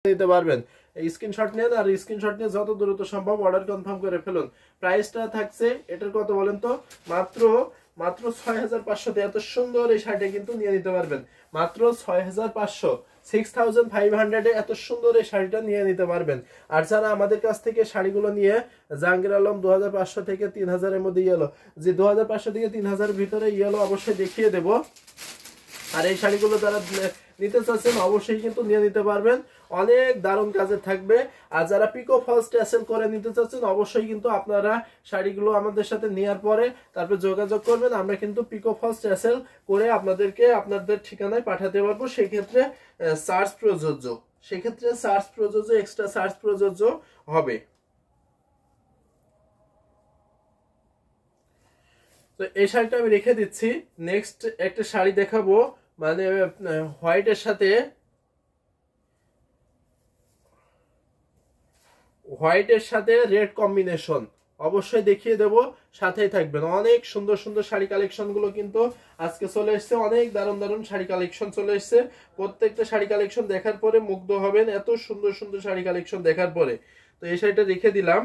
নিতে পারবেন। স্ক্রিনশট নেন আর স্ক্রিনশট নিয়ে যত দ্রুত সম্ভব অর্ডার কনফার্ম করে ফেলুন। প্রাইসটা থাকছে এটার কত বলেন তো, মাত্র 6500 তে এত সুন্দর এই শাড়িটা কিন্তু নিয়ে নিতে পারবেন। মাত্র 6500, 6500 এ এত সুন্দর এই শাড়িটা নিয়ে নিতে পারবেন। আর যারা আমাদের কাছ থেকে শাড়িগুলো নিয়ে জাহাঙ্গীর আলম 2500 থেকে 3000 এর মধ্যে ইয়েলো, যে 2500 থেকে 3000 ভিতরে ইয়েলো অবশ্যই দেখিয়ে দেব। আর এই শাড়িগুলো যারা নিতে চাচ্ছেন অবশ্যই কিন্তু নিয়ে নিতে পারবেন, অনেক দারুণ কাজে থাকবে। আর যারা পিকো ফলস ট্যাসেল করে নিতে চাচ্ছেন অবশ্যই কিন্তু আপনারা শাড়িগুলো আমাদের সাথে নেওয়ার পরে তারপর যোগাযোগ করবেন, আমরা কিন্তু পিকো ফলস ট্যাসেল করে আপনাদেরকে আপনাদের ঠিকানায় পাঠাতে পারবো। সেক্ষেত্রে চার্জ প্রযোজ্য, এক্সট্রা চার্জ প্রযোজ্য হবে। তো এই শাড়িটা আমি রেখে দিচ্ছি। নেক্সট একটা শাড়ি দেখাবো, মানে হোয়াইটের সাথে রেড কম্বিনেশন অবশ্যই দেখিয়ে দেব, সাথেই থাকবেন। অনেক সুন্দর সুন্দর শাড়ি কালেকশন গুলো কিন্তু আজকে চলে এসছে, অনেক দারুণ দারুণ শাড়ি কালেকশন চলে এসছে। প্রত্যেকটা শাড়ি কালেকশন দেখার পরে মুগ্ধ হবেন, এত সুন্দর সুন্দর শাড়ি কালেকশন দেখার পরে। তো এই শাড়িটা রেখে দিলাম।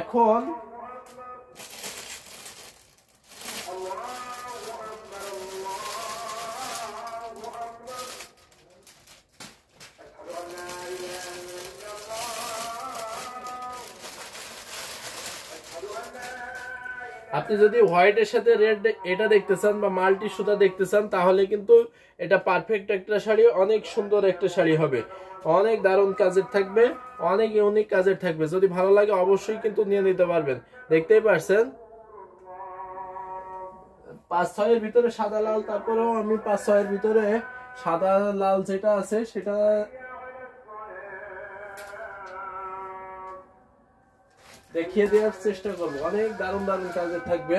এখন আপনি যদি হোয়াইটের সাথে রেড এটা দেখতে চান বা মাল্টি সুতা দেখতে চান তাহলে কিন্তু এটা পারফেক্ট একটা শাড়ি, অনেক সুন্দর একটা শাড়ি হবে, অনেক দারুণ কাজের থাকবে, অনেক ইউনিক কাজের থাকবে। যদি ভালো লাগে অবশ্যই কিন্তু নিয়ে নিতে পারবেন। দেখতেই পারছেন 5-6 এর ভিতরে সাদা লাল, তারপরেও আমি 5-6 এর ভিতরে সাদা লাল যেটা আছে সেটা দেখিয়ে দেওয়ার চেষ্টা করবো, অনেক দারুণ দারুণ কাজের থাকবে।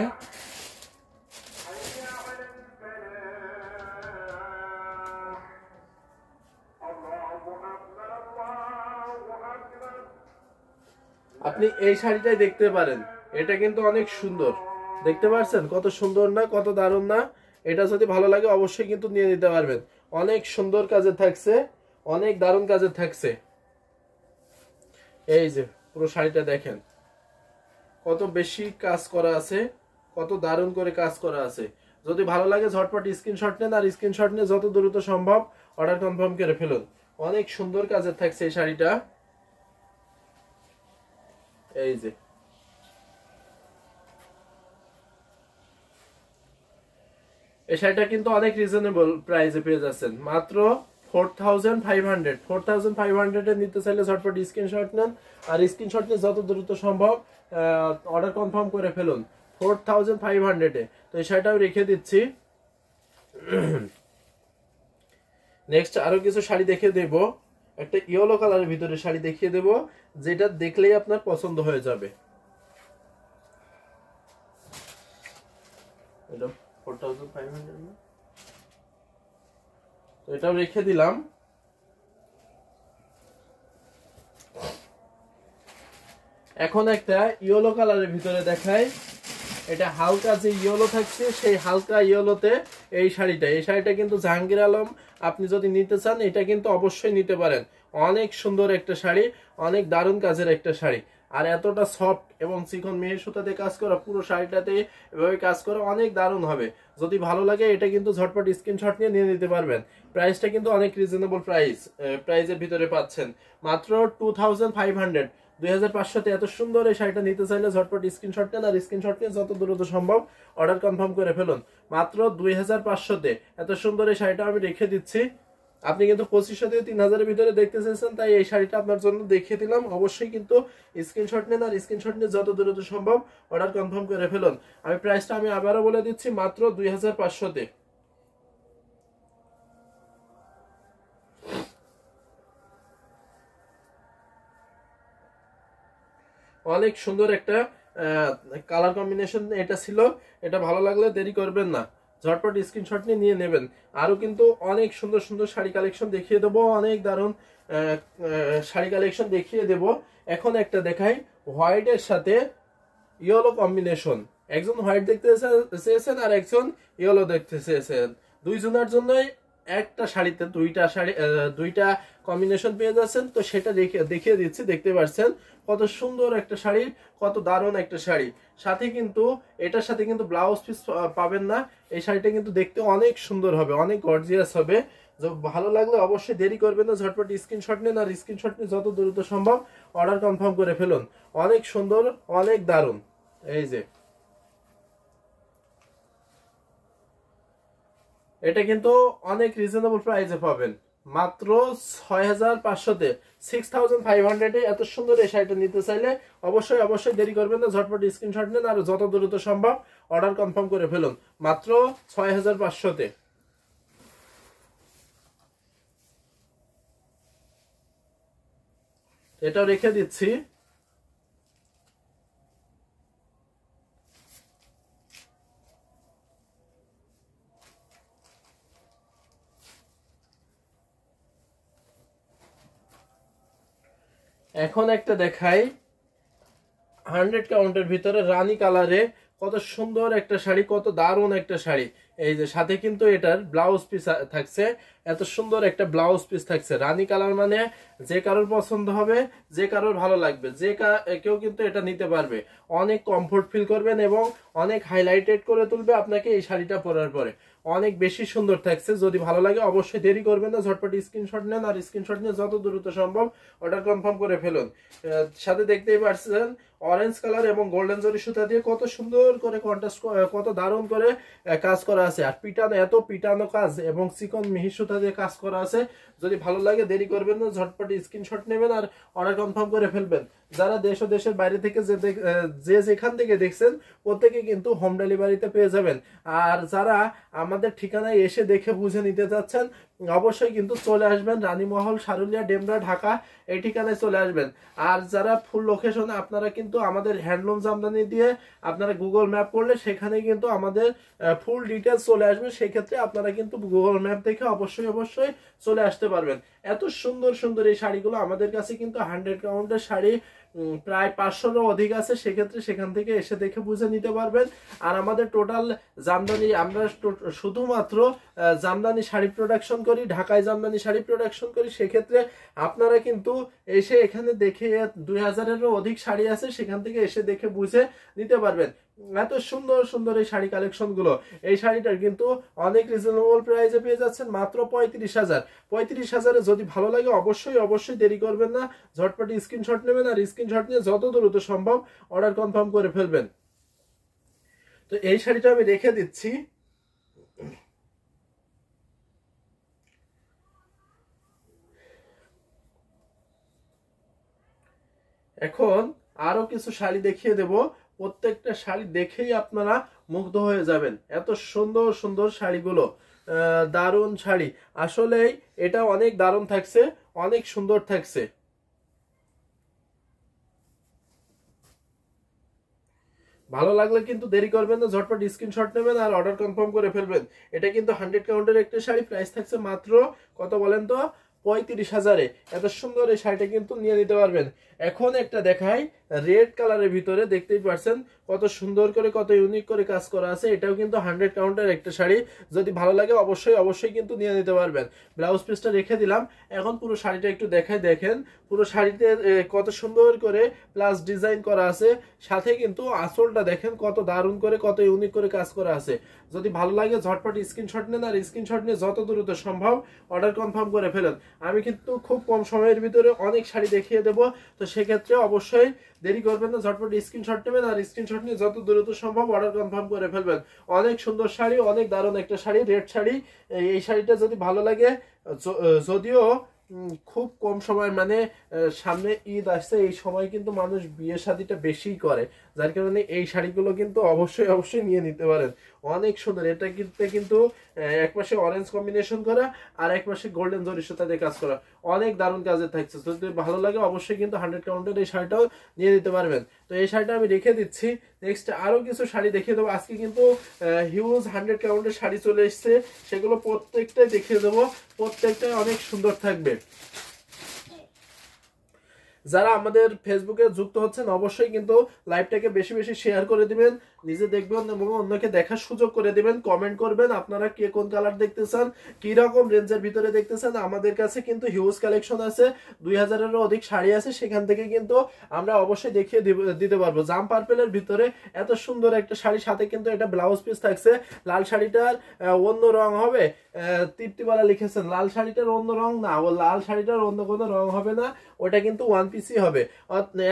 আপনি এই শাড়িটাই দেখতে পারেন, এটা কিন্তু অনেক সুন্দর, দেখতে পাচ্ছেন কত সুন্দর না, কত দারুণ না। এটা যদি ভালো লাগে অবশ্যই কিন্তু নিয়ে নিতে পারবেন, অনেক সুন্দর কাজে থাকছে, অনেক দারুণ কাজে থাকছে। এই যে পুরো শাড়িটা দেখেন কত বেশি কাজ করা আছে, কত দারুণ করে কাজ করা আছে। যদি ভালো লাগে ঝটপট স্ক্রিনশট নেন আর স্ক্রিনশট নিয়ে যত দ্রুত সম্ভব অর্ডার কনফার্ম করে ফেলুন। অনেক সুন্দর কাজের থাকছে এই শাড়িটা। এই যে এই শাড়িটা কিন্তু অনেক রিজনেবল প্রাইসে পেয়ে যাচ্ছেন, মাত্র 4500 এ নিতে চাইলে ঝটপট স্ক্রিনশট নেন আর স্ক্রিনশট নিয়ে যত দ্রুত সম্ভব অর্ডার কনফার্ম করে ফেলুন 4500 এ। তো এই শাড়িটাও রেখে দিচ্ছি। নেক্সট আরো কিছু শাড়ি দেখিয়ে দেব, একটা ইয়েলো কালারের ভিতরে শাড়ি দেখিয়ে দেব যেটা দেখলেই আপনার পছন্দ হয়ে যাবে। এটা 4500 না, তো এটাও রেখে দিলাম। এখন একটা ইয়েলো কালারের ভিতরে দেখাই, এটা হালকা যে ইয়েলো থাকছে সেই হালকা ইয়েলোতে এই শাড়িটা কিন্তু জাহাঙ্গীর আলম আপনি যদি নিতে চান এটা কিন্তু অবশ্যই নিতে পারেন। অনেক সুন্দর একটা শাড়ি, অনেক দারুণ কাজের একটা শাড়ি, আর এতটা সফট এবং চিকন মেহের সুতাতে কাজ করা, পুরো শাড়িটাতে এভাবে কাজ করা অনেক দারুণ হবে। যদি ভালো লাগে এটা কিন্তু ঝটপট স্ক্রিনশট নিয়ে নিতে পারবেন। প্রাইসটা কিন্তু অনেক রিজনেবল প্রাইসের ভিতরে পাচ্ছেন, মাত্র 2500, 2500 তে এত সুন্দর এই শাড়িটা নিতে চাইলে ঝটপট স্ক্রিনশট নেন আর স্ক্রিনশট নিয়ে যত দ্রুত সম্ভব অর্ডার কনফার্ম করে ফেলুন। মাত্র 2500 তে এত সুন্দর এই শাড়িটা আমি রেখে দিচ্ছি। আপনি কিন্তু 2500 থেকে 3000 এর ভিতরে দেখতে চাইছেন, তাই এই শাড়িটা আপনার জন্য দেখিয়ে দিলাম। অবশ্যই কিন্তু স্ক্রিনশট নেন আর স্ক্রিনশট নিয়ে যত দ্রুত সম্ভব অর্ডার কনফার্ম করে ফেলুন। প্রাইসটা আমি আবারও বলে দিচ্ছি, মাত্র 2500 তে। অনেক সুন্দর একটা কালার কম্বিনেশন এটা ছিল, এটা ভালো লাগলে দেরি করবেন না, ঝটপট স্ক্রিনশট নিয়ে নেবেন। আরো কিন্তু অনেক সুন্দর সুন্দর শাড়ি কালেকশন দেখিয়ে দেবো, অনেক দারুণ শাড়ি কালেকশন দেখিয়ে দেব। এখন একটা দেখাই হোয়াইটের সাথে ইয়েলো কম্বিনেশন, একজন হোয়াইট দেখতে চেয়েছেন আর একজন ইয়েলো দেখতে চেয়েছেন, দুইজনের জন্যই একটা শাড়িতে দুইটা কম্বিনেশন পেয়ে যাচ্ছেন। তো সেটা দেখিয়ে দিচ্ছি, দেখতে পাচ্ছেন কত সুন্দর একটা শাড়ি, কত দারুণ একটা শাড়ি। সাথে কিন্তু এটার সাথে কিন্তু ব্লাউজ পিস পাবেন না। এই শাড়িটা কিন্তু দেখতে অনেক সুন্দর হবে, অনেক গর্জিয়াস হবে। ভালো লাগলে অবশ্যই দেরি করবেন না, ঝটপট স্ক্রিনশট নেন, আর স্ক্রিনশট নিয়ে যত দ্রুত সম্ভব অর্ডার কনফার্ম করে ফেলুন। অনেক সুন্দর, অনেক দারুণ। এই যে এটা কিন্তু অনেক রিজনেবল প্রাইসে পাবেন, মাত্র 6500-তে, 6500-এ এত সুন্দর এই শাড়িটা নিতে চাইলে অবশ্যই অবশ্যই দেরি করবেন না, ঝটপট স্ক্রিনশট নেন আর যত দ্রুত সম্ভব অর্ডার কনফার্ম করে ফেলুন, মাত্র 6500-তে। এটাও রেখে দিচ্ছি। এখন একটা দেখাই 100 কাউন্টের ভিতরে রানী কালারে, কত সুন্দর একটা শাড়ি, কত দারুণ একটা শাড়ি। এই যে সাথে কিন্তু এটার ব্লাউজ পিস থাকছে, এত সুন্দর একটা ব্লাউজ পিস থাকছে। রানী কালার মানে যে কারোর পছন্দ হবে, যে কারোর ভালো লাগবে, কেউ কিন্তু এটা নিতে পারবে। অনেক কমফোর্ট ফিল করবেন এবং অনেক হাইলাইটেড করে তুলবে আপনাকে এই শাড়িটা পরার পরে। অনেক বেশি সুন্দর থাকছে। যদি ভালো লাগে অবশ্যই দেরি করবেন না, ঝটপট স্ক্রিনশট নেন আর স্ক্রিনশট নিয়ে যত দ্রুত সম্ভব অর্ডার কনফার্ম করে ফেলুন। সাথে দেখতেই পাচ্ছেন অরেঞ্জ কালার এবং গোল্ডেন জরি সুতা দিয়ে কত সুন্দর করে কন্ট্রাস্ট, কত দারুণ করে কাজ করা আছে। আর পিটানো, এত পিটানো কাজ এবং চিকন মিহি সুতা দিয়ে কাজ করা আছে। যদি ভালো লাগে দেরি করবেন না, ঝটপট স্ক্রিনশট নেবেন আর অর্ডার কনফার্ম করে ফেলবেন। যারা দেশ ও দেশের বাইরে থেকে যে যেখান থেকে দেখছেন প্রত্যেকে কিন্তু হোম ডেলিভারিতে পেয়ে যাবেন। আর যারা আমাদের ঠিকানায় এসে দেখে বুঝে নিতে চাচ্ছেন অবশ্যই কিন্তু চলে আসবেন রানীমহল, সারুলিয়া, ডেমরা, ঢাকা, এই ঠিকানায় চলে আসবেন। আর যারা ফুল লোকেশনে, আপনারা কিন্তু আমাদের হ্যান্ডলুম জামদানি দিয়ে আপনারা গুগল ম্যাপ করলে সেখানে কিন্তু আমাদের ফুল ডিটেলস চলে আসবে। সেই ক্ষেত্রে আপনারা কিন্তু গুগল ম্যাপ দেখে অবশ্যই অবশ্যই চলে আসতে পারবেন। এত সুন্দর সুন্দর এই শাড়িগুলো আমাদের কাছে কিন্তু 100 কাউন্টের শাড়ি প্রায় 500-রও অধিক আছে। সেক্ষেত্রে সেখান থেকে এসে দেখে বুঝে নিতে পারবেন। আর আমাদের টোটাল জামদানি, আমরা শুধুমাত্র জামদানি শাড়ি প্রোডাকশন করি, ঢাকায় জামদানি শাড়ি প্রোডাকশন করি। সেক্ষেত্রে আপনারা কিন্তু এসে এখানে দেখে 2000-এরও অধিক শাড়ি আছে, সেখান থেকে এসে দেখে বুঝে নিতে পারবেন। এত সুন্দর সুন্দর এই শাড়ি কালেকশন গুলো। এই শাড়িটার কিন্তু অনেক রিজনেবল প্রাইসে পেয়ে যাচ্ছেন, মাত্র 35,000। 35,000-এ যদি ভালো লাগে অবশ্যই অবশ্যই দেরি করবেন না, ঝটপট স্ক্রিনশট নেবেন আর স্ক্রিনশট নিয়ে যত দ্রুত সম্ভব অর্ডার কনফার্ম করে ফেলবেন। তো এই শাড়িটা আমি রেখে দিচ্ছি। এখন আরো কিছু শাড়ি দেখিয়ে দেব, প্রত্যেকটা শাড়ি দেখেই আপনারা মুগ্ধ হয়ে যাবেন। এত সুন্দর সুন্দর শাড়িগুলো, দারুণ শাড়ি। আসলেই এটা অনেক দারুণ থাকছে, অনেক সুন্দর থাকছে। ভালো লাগলে কিন্তু দেরি করবেন না, ঝটপট স্ক্রিনশট নেবেন আর অর্ডার কনফার্ম করে ফেলবেন। এটা কিন্তু 100 কাউন্টের একটা শাড়ি, প্রাইস থাকছে মাত্র কত বলেন তো, 35,000-এ। এত সুন্দর এই শাড়িটা কিন্তু নিয়ে নিতে পারবেন। এখন একটা দেখাই রেড কালারের ভিতরে, দেখতেই পাচ্ছেন কত সুন্দর করে, কত ইউনিক করে কাজ করা আছে। এটাও কিন্তু 100 কাউন্টের একটা শাড়ি। যদি ভালো লাগে অবশ্যই অবশ্যই কিন্তু নিয়ে নিতে পারবেন। ব্লাউজ পিসটা রেখে দিলাম। এখন পুরো শাড়িটা একটু দেখাই, দেখেন পুরো শাড়িতে কত সুন্দর করে প্লাস ডিজাইন করা আছে। সাথে কিন্তু আঁচলটা দেখেন কত দারুণ করে, কত ইউনিক করে কাজ করা আছে। যদি ভালো লাগে ঝটপট স্ক্রিনশট নেন আর স্ক্রিনশট নিয়ে যত দ্রুত সম্ভব অর্ডার কনফার্ম করে ফেলেন। আমি কিন্তু খুব কম সময়ের ভিতরে অনেক শাড়ি দেখিয়ে দেবো, তো সেক্ষেত্রে অবশ্যই দেরি করবেন না, ঝটপট স্ক্রিনশট নেবেন আর স্ক্রিনশট নিয়ে যত দ্রুত সম্ভব অর্ডার কনফার্ম করে ফেলবেন। অনেক সুন্দর শাড়ি, অনেক দারুণ একটা শাড়ি, রেড শাড়ি। এই শাড়িটা যদি ভালো লাগে, যদিও খুব কম সময়, মানে সামনে ঈদ আসছে, এই সময় কিন্তু মানুষ বিয়ে শাদিটা বেশি করে, যার কারণে এই শাড়িগুলো কিন্তু অবশ্যই অবশ্যই নিয়ে নিতে পারেন। অনেক সুন্দর। এটা কিন্তু এক পাশে অরেঞ্জ কম্বিনেশন করা আর এক পাশে গোল্ডেন জরি সুতা দিয়ে কাজ করা, অনেক দারুণ কাজে থাকছে। যদি ভালো লাগে অবশ্যই কিন্তু 100 কাউন্টের এই শাড়িটাও নিয়ে নিতে পারবেন। তো এই শাড়িটা আমি রেখে দিচ্ছি। নেক্সট আরো কিছু শাড়ি দেখিয়ে দেবো। আজকে কিন্তু হিউজ 100 কাউন্টের শাড়ি চলে এসছে, সেগুলো প্রত্যেকটাই দেখিয়ে দেবো, প্রত্যেকটাই অনেক সুন্দর থাকবে। যারা আমাদের ফেসবুকে যুক্ত হচ্ছেন অবশ্যই কিন্তু লাইভটাকে বেশি বেশি শেয়ার করে দিবেন নিজে দেখবেন এবং অন্যকে দেখার সুযোগ করে দিবেন। কমেন্ট করবেন আপনারা কে কোন কালার দেখতে চান, কি রকম রেঞ্জের ভিতরে দেখতে চান। আমাদের কাছে কিন্তু হিউজ কালেকশন আছে, 2000-এরও অধিক শাড়ি আছে, সেখান থেকে কিন্তু আমরা অবশ্যই দেখিয়ে দিতে পারবো। জাম পার্পেলের ভিতরে এত সুন্দর একটা শাড়ির সাথে কিন্তু এটা ব্লাউজ পিস থাকছে। লাল শাড়িটার অন্য রং হবে, তৃপ্তিবালা লিখেছেন লাল শাড়িটার অন্য রং না, ও লাল শাড়িটার অন্য কোনো রং হবে না, ওটা কিন্তু ওয়ান পিসই হবে।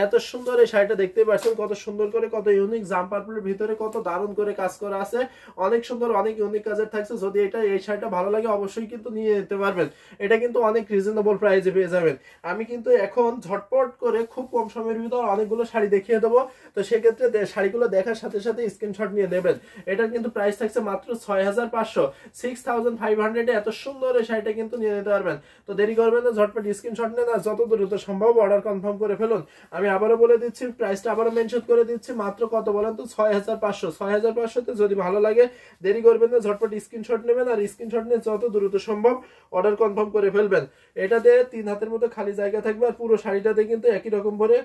এত সুন্দর এই শাড়িটা দেখতে পাচ্ছেন, কত সুন্দর করে, কত ইউনিক, জাম পার্পলের ভিতরে কত দারুণ করে কাজ করা আছে, অনেক সুন্দর, অনেক ইউনিক কাজের থাকছে। যদি এই শাড়িটা ভালো লাগে অবশ্যই কিন্তু নিয়ে যেতে পারবেন। এটা কিন্তু অনেক রিজনেবল প্রাইসে পেয়ে যাবেন। আমি কিন্তু এখন ঝটপট করে খুব কম সময়ের ভিতর অনেকগুলো শাড়ি দেখিয়ে দেবো, তো সেক্ষেত্রে শাড়িগুলো দেখার সাথে সাথে স্ক্রিনশট নিয়ে নেবেন। এটার কিন্তু প্রাইস থাকছে মাত্র 6500, 6500 এত সুন্দর এই শাড়িটা কিন্তু নিয়ে নিতে পারবেন। তো দেরি করবেন না, ঝটপট স্ক্রিনশট নেন আর যত দ্রুত সম্ভব অর্ডার কনফার্ম করে ফেলুন। আমি আবারও বলে দিচ্ছি, প্রাইসটা আবারও মেনশন করে দিচ্ছি, মাত্র কত বলেন তো, 6500। 6500-তে যদি ভালো লাগে দেরি করবেন না, ঝটপট স্ক্রিনশট নেবেন আর স্ক্রিনশট নিয়ে যত দ্রুত সম্ভব অর্ডার কনফার্ম করে ফেলবেন। এটাতে 3 হাতের মতো খালি জায়গা থাকবে আর পুরো শাড়িটাতে কিন্তু একই রকম করে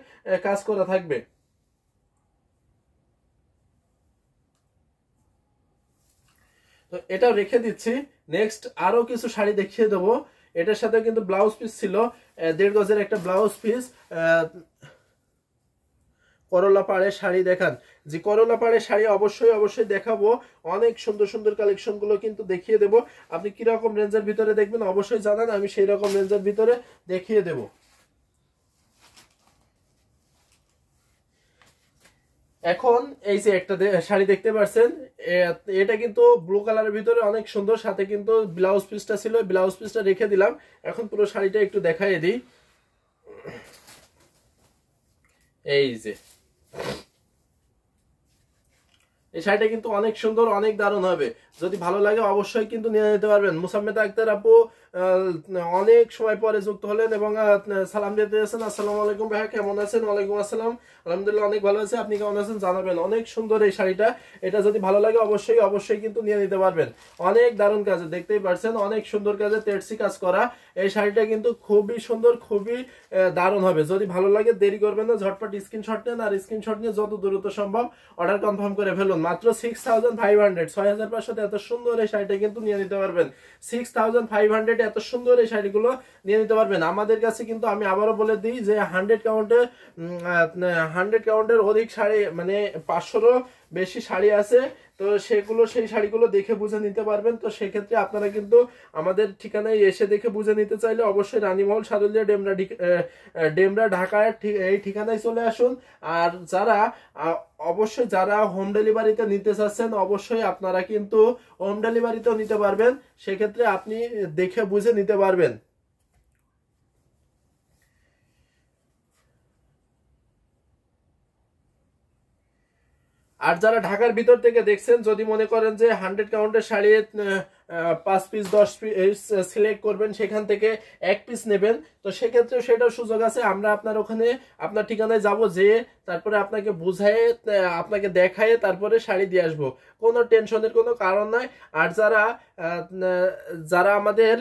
কাজ করা থাকবে। তো এটা রেখে দিচ্ছি। নেক্সট আরো কিছু শাড়ি দেখিয়ে দেবো। এটার সাথে কিন্তু ব্লাউজ পিস ছিল, 1.5 গজের একটা ব্লাউজ পিস, করলা পাড়ের শাড়ি দেখান। যে করলা পাড়ের শাড়ি অবশ্যই অবশ্যই দেখাবো, অনেক সুন্দর সুন্দর কালেকশন গুলো কিন্তু দেখিয়ে দেবো। আপনি কিরকম রেঞ্জের ভিতরে দেখবেন অবশ্যই জানান, আমি সেই রকম রেঞ্জের ভিতরে দেখিয়ে দেবো। এখন এই যে একটা শাড়ি দেখতে পাচ্ছেন, এটা কিন্তু ব্লু কালারের ভিতরে অনেক সুন্দর, সাথে কিন্তু ব্লাউজ পিসটা ছিল, ব্লাউজ পিসটা রেখে দিলাম। এখন পুরো শাড়িটা একটু দেখাই দিই। এই যে এই শাড়িটা কিন্তু অনেক সুন্দর, অনেক দারুণ হবে। যদি ভালো লাগে অবশ্যই কিন্তু নিয়ে যেতে পারবেন। মুসাম্মেদ আক্তার আপু অনেক সময় পরে যুক্ত হলেন এবং সালাম দিতে দিয়েছেন। আসসালামু আলাইকুম ভাইয়া, কেমন আছেন? ওয়ালাইকুম আসসালাম, আলহামদুলিল্লাহ অনেক ভালো আছে। আপনি কেমন আছেন জানাবেন। অনেক সুন্দর এই শাড়িটা, এটা যদি ভালো লাগে অবশ্যই অবশ্যই কিন্তু নিয়ে নিতে পারবেন। অনেক দারুণ কাজে, দেখতেই পাচ্ছেন অনেক সুন্দর কাজে তেরসি কাজ করা এই শাড়িটা কিন্তু খুবই সুন্দর, খুবই দারুণ হবে। যদি ভালো লাগে দেরি করবেন না, ঝটপট স্ক্রিনশট নেন আর স্ক্রিনশট নিয়ে যত দ্রুত সম্ভব অর্ডার কনফার্ম করে ফেলুন। মাত্র 6500, 6500 এত সুন্দর এই শাড়িটা কিন্তু নিয়ে নিতে পারবেন। 6500 এত সুন্দর এই শাড়িগুলো নিয়ে নিতে পারবেন আমাদের কাছে। কিন্তু আমি আবারও বলে দিই যে 100 কাউন্টের অধিক শাড়ি, মানে 500-এরও বেশি শাড়ি আছে। তো সেই শাড়িগুলো দেখে বুঝে নিতে পারবেন। তো সেক্ষেত্রে আপনারা কিন্তু আমাদের ঠিকানায় এসে দেখে বুঝে নিতে চাইলে অবশ্যই রানীমহল, সারুলিয়া, ডেমরা ঢাকায় এই ঠিকানায় চলে আসুন। আর অবশ্যই যারা হোম ডেলিভারিতে নিতে চাচ্ছেন অবশ্যই আপনারা কিন্তু হোম ডেলিভারিতেও নিতে পারবেন, সেক্ষেত্রে আপনি দেখে বুঝে নিতে পারবেন। আর যারা ঢাকার ভিতর থেকে দেখছেন, যদি মনে করেন যে 100 কাউন্টের শাড়ি 5 পিস 10 পিস সিলেক্ট করবেন, সেখান থেকে 1 পিস নেবেন, তো সেক্ষেত্রে সেটার সুযোগ আছে। আমরা আপনার ওখানে আপনার ঠিকানায় যাব, যে তারপরে আপনাকে বুঝায়, আপনাকে দেখায়, তারপরে শাড়ি দিয়ে আসবো। কোনো টেনশনের কোনো কারণ নাই। আর যারা আমাদের